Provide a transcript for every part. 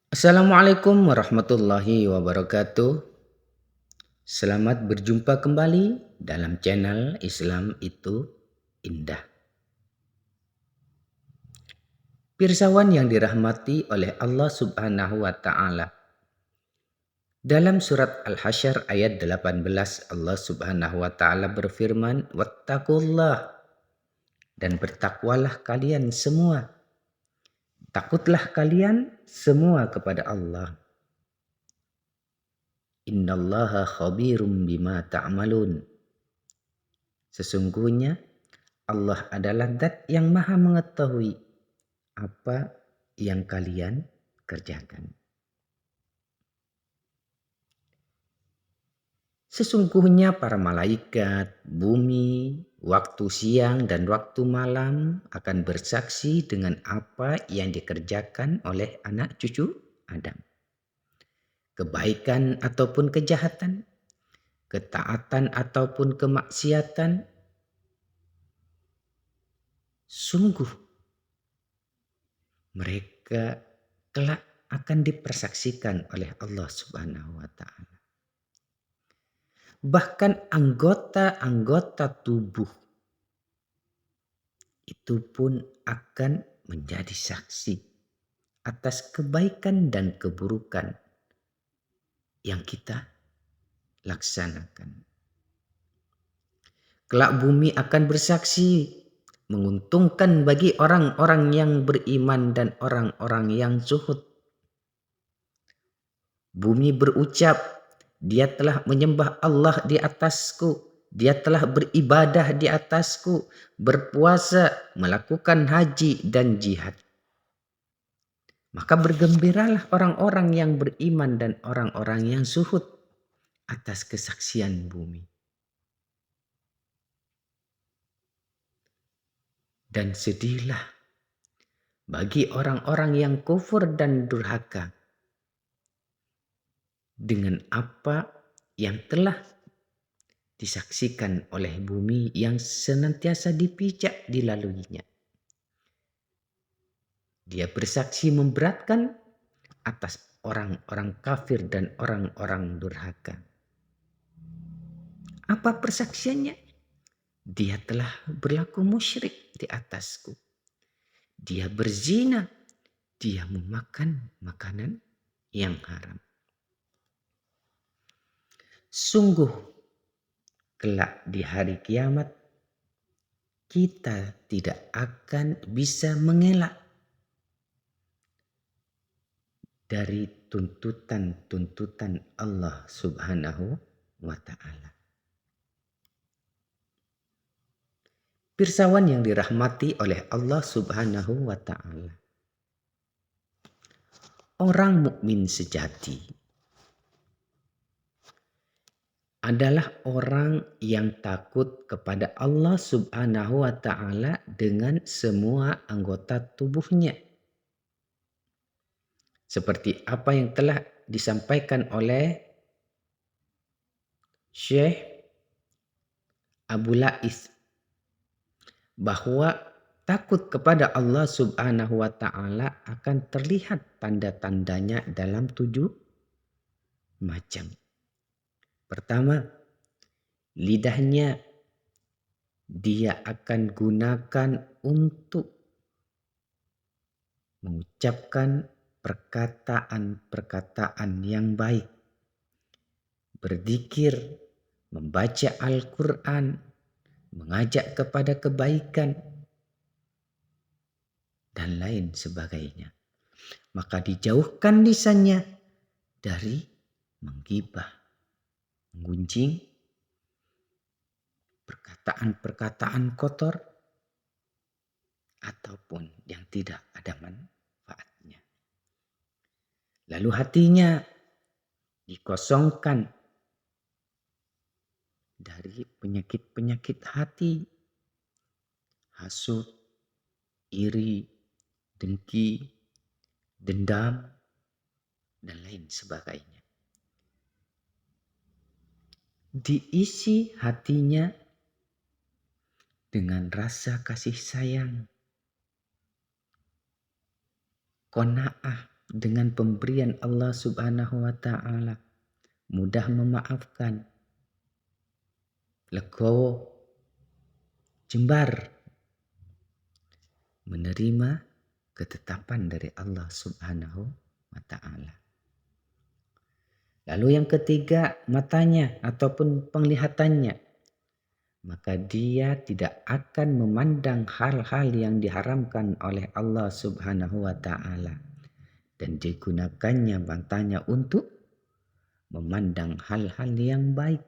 Assalamualaikum warahmatullahi wabarakatuh. Selamat berjumpa kembali dalam channel Islam itu Indah. Pirsawan yang dirahmati oleh Allah Subhanahu wa taala. Dalam surat Al-Hasyr ayat 18 Allah Subhanahu wa taala berfirman, "Wattaqullah" dan bertakwalah kalian semua. Takutlah kalian semua kepada Allah. Innallaha khabirum bima ta'malun. Sesungguhnya Allah adalah zat yang maha mengetahui apa yang kalian kerjakan. Sesungguhnya para malaikat, bumi, waktu siang dan waktu malam akan bersaksi dengan apa yang dikerjakan oleh anak cucu Adam. Kebaikan ataupun kejahatan, ketaatan ataupun kemaksiatan, sungguh mereka kelak akan dipersaksikan oleh Allah Subhanahu wa taala. Bahkan anggota-anggota tubuh itu pun akan menjadi saksi atas kebaikan dan keburukan yang kita laksanakan. Kelak bumi akan bersaksi, menguntungkan bagi orang-orang yang beriman dan orang-orang yang zuhud. Bumi berucap, dia telah menyembah Allah di atasku. Dia telah beribadah di atasku, berpuasa, melakukan haji dan jihad. Maka bergembiralah orang-orang yang beriman dan orang-orang yang zuhud atas kesaksian bumi. Dan sedihlah bagi orang-orang yang kufur dan durhaka dengan apa yang telah disaksikan oleh bumi yang senantiasa dipijak dilaluinya. Dia bersaksi memberatkan atas orang-orang kafir dan orang-orang durhaka. Apa persaksiannya? Dia telah berlaku musyrik di atasku. Dia berzina. Dia memakan makanan yang haram. Sungguh kelak di hari kiamat kita tidak akan bisa mengelak dari tuntutan-tuntutan Allah Subhanahu wa taala. Pirsawan yang dirahmati oleh Allah Subhanahu wa taala. Orang mukmin sejati adalah orang yang takut kepada Allah Subhanahu wa taala dengan semua anggota tubuhnya. Seperti apa yang telah disampaikan oleh Syekh Abu Lais, bahwa takut kepada Allah Subhanahu wa taala akan terlihat tanda-tandanya dalam 7 macam. Pertama, lidahnya dia akan gunakan untuk mengucapkan perkataan-perkataan yang baik, berzikir, membaca Al-Quran, mengajak kepada kebaikan, dan lain sebagainya. Maka dijauhkan lisannya dari menggibah, menggunjing, perkataan-perkataan kotor, ataupun yang tidak ada manfaatnya. Lalu hatinya dikosongkan dari penyakit-penyakit hati, hasut, iri, dengki, dendam, dan lain sebagainya. Diisi hatinya dengan rasa kasih sayang, qanaah, dengan pemberian Allah Subhanahu wa taala, mudah memaafkan, legowo, jembar, menerima ketetapan dari Allah Subhanahu wa taala. Lalu yang ketiga, matanya ataupun penglihatannya. Maka dia tidak akan memandang hal-hal yang diharamkan oleh Allah Subhanahu wa taala dan digunakannya matanya untuk memandang hal-hal yang baik.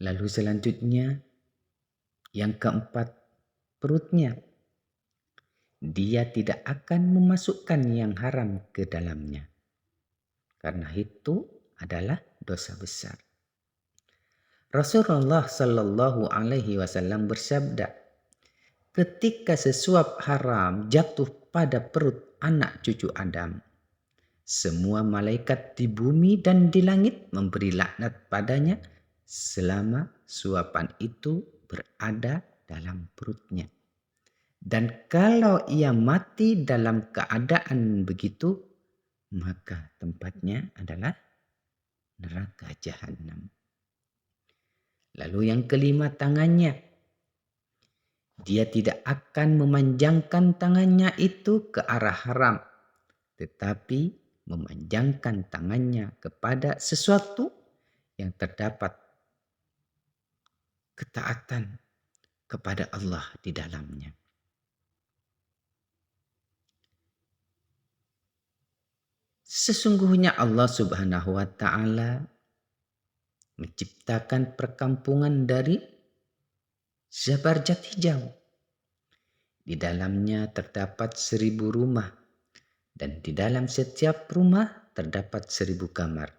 Lalu selanjutnya yang keempat, perutnya. Dia tidak akan memasukkan yang haram ke dalamnya. Karena itu adalah dosa besar. Rasulullah Shallallahu Alaihi Wasallam bersabda, ketika sesuap haram jatuh pada perut anak cucu Adam, semua malaikat di bumi dan di langit memberi laknat padanya selama suapan itu berada dalam perutnya. Dan kalau ia mati dalam keadaan begitu, maka tempatnya adalah neraka jahanam. Lalu yang kelima, tangannya. Dia tidak akan memanjangkan tangannya itu ke arah haram, tetapi memanjangkan tangannya kepada sesuatu yang terdapat ketaatan kepada Allah di dalamnya. Sesungguhnya Allah Subhanahu wa taala menciptakan perkampungan dari Zabarjat hijau. Di dalamnya terdapat 1000 rumah dan di dalam setiap rumah terdapat 1000 kamar.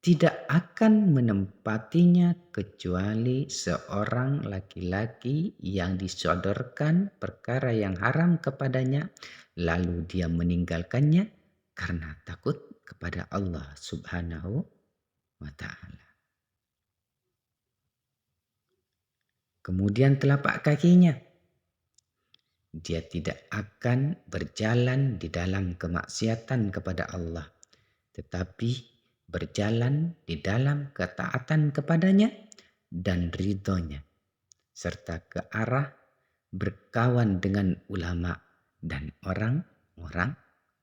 Tidak akan menempatinya kecuali seorang laki-laki yang disodorkan perkara yang haram kepadanya, lalu dia meninggalkannya karena takut kepada Allah Subhanahu wa ta'ala. Kemudian telapak kakinya. Dia tidak akan berjalan di dalam kemaksiatan kepada Allah, tetapi berjalan di dalam ketaatan kepadanya dan ridhonya, serta ke arah berkawan dengan ulama dan orang-orang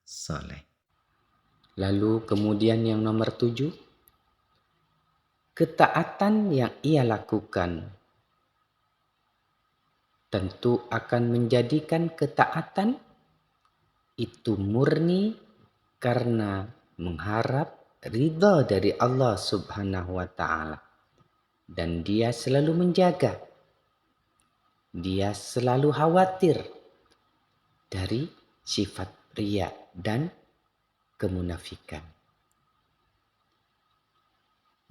soleh. Lalu kemudian yang nomor 7, ketaatan yang ia lakukan tentu akan menjadikan ketaatan itu murni karena mengharap ridha dari Allah Subhanahu wa ta'ala. Dan dia selalu menjaga, dia selalu khawatir dari sifat riya dan kemunafikan.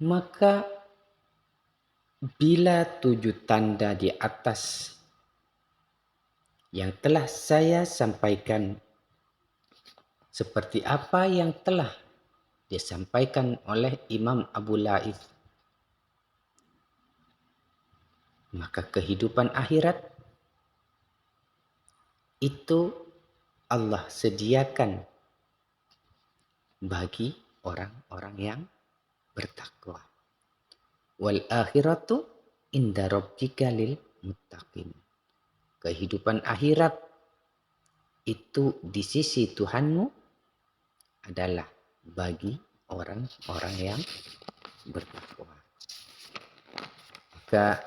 Maka bila 7 tanda di atas yang telah saya sampaikan, seperti apa yang telah disampaikan oleh Imam Abu Laith, maka kehidupan akhirat itu Allah sediakan bagi orang-orang yang bertakwa. Wal akhiratu inda rabbika lil muttaqin. Kehidupan akhirat itu di sisi Tuhanmu adalah bagi orang-orang yang bertakwa. Maka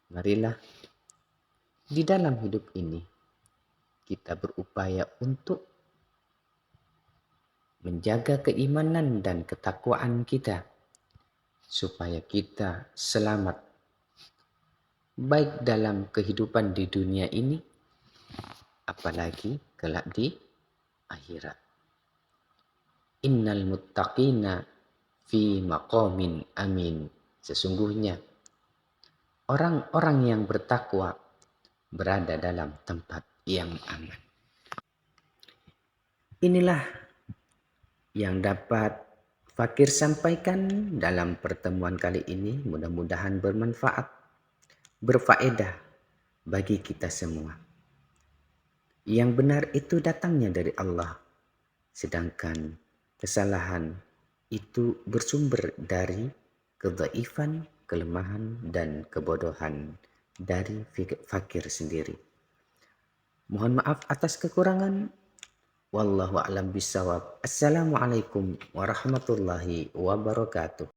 marilah di dalam hidup ini kita berupaya untuk menjaga keimanan dan ketakwaan kita supaya kita selamat baik dalam kehidupan di dunia ini apalagi kelak di akhirat. Innal muttaqina fi maqamin amin. Sesungguhnya orang-orang yang bertakwa berada dalam tempat yang aman. Inilah yang dapat Fakir sampaikan dalam pertemuan kali ini. Mudah-mudahan bermanfaat berfaedah bagi kita semua. Yang benar itu datangnya dari Allah, sedangkan kesalahan itu bersumber dari kedhaifan, kelemahan, dan kebodohan dari fakir sendiri. Mohon maaf atas kekurangan. Wallahu a'lam bishawab. Assalamualaikum warahmatullahi wabarakatuh.